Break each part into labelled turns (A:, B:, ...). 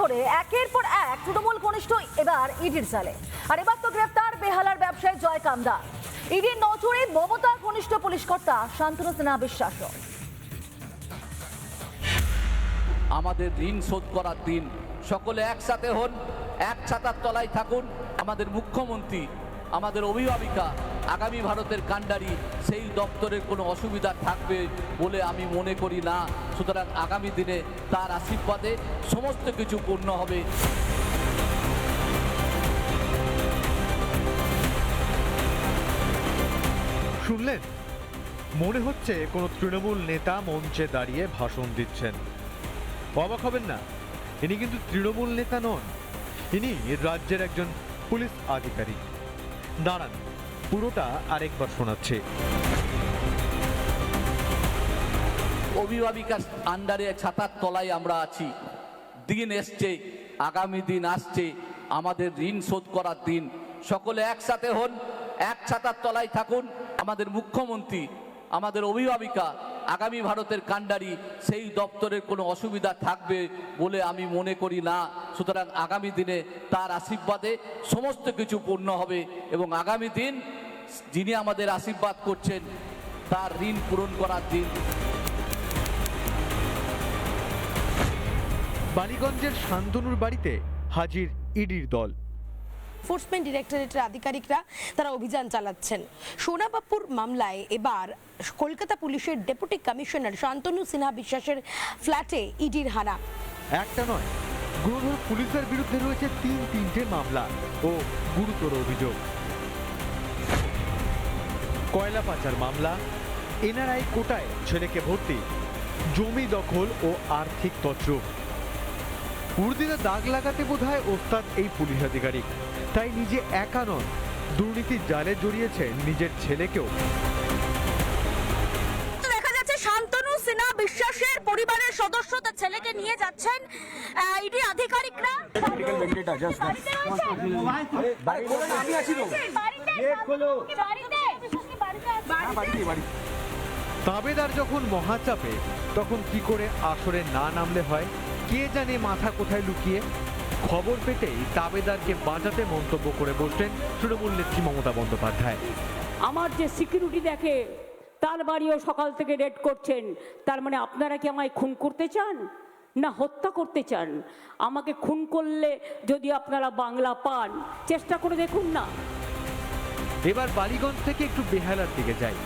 A: ধরে একের পর এক তৃণমূল ঘনিষ্ঠ এবার ইডির জালে। আর এবার তো গ্রেপ্তার বেহালার ব্যবসায়ী জয় কামদার। ইডির নজরে মমতার ঘনিষ্ঠ পুলিশ কর্তা শান্তনু সিনহা বিশ্বাস।
B: আমাদের ঋণ শোধ করার দিন, সকলে একসাথে হন, এক ছাতার তলায় থাকুন। আমাদের মুখ্যমন্ত্রী, আমাদের অভিভাবিকা, আগামী ভারতের কাণ্ডারি, সেই দপ্তরের কোনো অসুবিধা থাকবে বলে আমি মনে করি না। সুতরাং আগামী দিনে তার আশীর্বাদে সমস্ত কিছু পূর্ণ হবে।
C: শুনলেন, মনে হচ্ছে কোনো তৃণমূল নেতা মঞ্চে দাঁড়িয়ে ভাষণ দিচ্ছেন। অবাক হবেন না, ইনি কিন্তু তৃণমূল নেতা নন, ইনি রাজ্যের একজন পুলিশ আধিকারিক। দাঁড়ান, পুরোটা আরেকবার শোনাচ্ছে।
B: অভিভাবিকার আন্ডারে ছাতার তলায় আমরা আছি। দিন এসছে, আগামী দিন আসছে, আমাদের ঋণ শোধ করার দিন। সকলে একসাথে হন, এক ছাতার তলায় থাকুন। আমাদের মুখ্যমন্ত্রী, আমাদের অভিভাবিকা, আগামী ভারতের কাণ্ডারি, সেই দপ্তরের কোনো অসুবিধা থাকবে বলে আমি মনে করি না। সুতরাং আগামী দিনে তার আশীর্বাদে সমস্ত কিছু পূর্ণ হবে এবং আগামী দিন যিনি আমাদের আশীর্বাদ করছেন তার ঋণ পূরণ করার দিন।
C: বালিগঞ্জের শান্তনুর বাড়িতে হাজির ইডির দল।
D: এনফোর্সমেন্ট ডিরেক্টরেটের আধিকারিকরা তারা অভিযান চালাচ্ছেন। সোনাবাপুর মামলায় এবার কলকাতা পুলিশের ডেপুটি কমিশনার শান্তনু সিনহা বিশ্বাসের ফ্ল্যাটে ইডির হানা।
C: একটা নয়, গুরুধর পুলিশের বিরুদ্ধে রয়েছে তিনটে মামলা ও গুরুতর অভিযোগ। কয়লা পাচার মামলা, এনআরআই কোটায় ছেলেকে ভর্তি, জমি দখল ও আর্থিক তছরূপ। উর্দিতে দাগ লাগাতে বোধহয় ওস্তাদ এই পুলিশ আধিকারিক। তাই নিজে একা নন, দুর্নীতির জালে জড়িয়েছে নিজের ছেলেকেও।
D: দেখা যাচ্ছে শান্তনু সিনহা বিশ্বাসের পরিবারের সদস্য তার ছেলেকে নিয়ে যাচ্ছেন ইডি আধিকারিকরা।
C: তাবেদার যখন মহাচাপে, তখন কি করে আসরে না নামলে হয় কে জানে, মাথা কোথায় লুকিয়ে। খবর পেতেই তাবেদারকে বাঁচাতে মন্তব্য করে বসলেন তৃণমূল নেত্রী মমতা বন্দ্যোপাধ্যায়।
E: আমার যে সিকিউরিটি দেখে তার বাড়িও সকাল থেকে রেড করছেন, তার মানে আপনারা কি আমায় খুন করতে চান না হত্যা করতে চান? আমাকে খুন করলে যদি আপনারা বাংলা পান, চেষ্টা করে দেখুন না।
C: এবার বালিগঞ্জ থেকে একটু বেহালার দিকে যাই।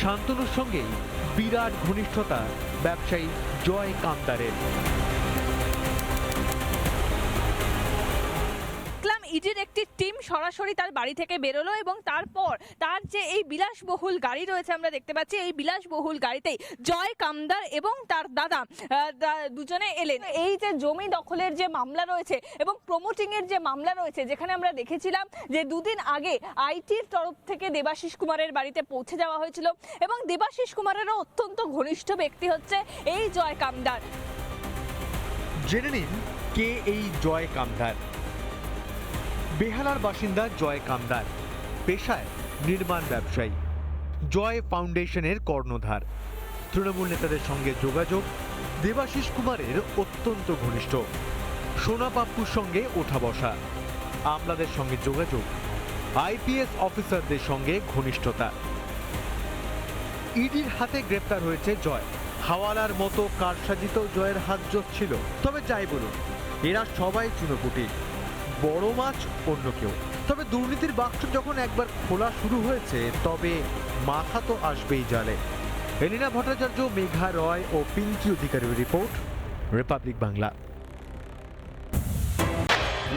C: শান্তনুর সঙ্গেই বিরাট ঘনিষ্ঠতা ব্যবসায়ী জয় কামদারের।
F: ইডির একটি টিম সরাসরি তার বাড়ি থেকে বেরোলো এবং তারপর তার যে এই বিলাসবহুল গাড়ি রয়েছে আমরা দেখতে পাচ্ছি, এই বিলাসবহুল গাড়িতেই জয় কামদার এবং তার দাদা দুজনে এলেন। এই যে জমি দখলের যে মামলা রয়েছে এবং প্রমোটিং এর যে মামলা রয়েছে, যেখানে আমরা দেখেছিলাম যে দুদিন আগে আইটির তরফ থেকে দেবাশিস কুমারের বাড়িতে পৌঁছে যাওয়া হয়েছিল এবং দেবাশিস কুমারেরও অত্যন্ত ঘনিষ্ঠ ব্যক্তি হচ্ছে এই জয় কামদার।
C: জেনে নিন কে এই জয় কামদার। বেহালার বাসিন্দা জয় কামদার পেশায় নির্মাণ ব্যবসায়ী, জয় ফাউন্ডেশনের কর্ণধার। তৃণমূল নেতাদের সঙ্গে যোগাযোগ, দেবাশিস কুমারের অত্যন্ত ঘনিষ্ঠ। সোনাপাপ্পুর সঙ্গে ওঠা বসা, আমলাদের সঙ্গে যোগাযোগ, আইপিএস অফিসারদের সঙ্গে ঘনিষ্ঠতা। ইডির হাতে গ্রেপ্তার হয়েছে জয়। হাওয়ালার মতো কারসাজিত জয়ের হাত জোট ছিল। তবে যাই বলুন, এরা সবাই চুনোপুটি, বড় মাছ অন্য কেউ। তবে দুর্নীতির বাক্স যখন একবার খোলা শুরু হয়েছে, তবে মাথা তো আসবেই জালে। এলিনা ভট্টাচার্য, মেঘা রয় ও পিঙ্কি অধিকারীর রিপোর্ট, রিপাবলিক বাংলা।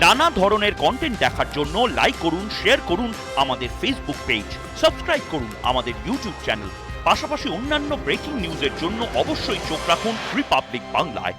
G: নানা ধরনের কন্টেন্ট দেখার জন্য লাইক করুন, শেয়ার করুন আমাদের ফেসবুক পেজ, সাবস্ক্রাইব করুন আমাদের ইউটিউব চ্যানেল। পাশাপাশি অন্যান্য ব্রেকিং নিউজের জন্য অবশ্যই চোখ রাখুন রিপাবলিক বাংলায়।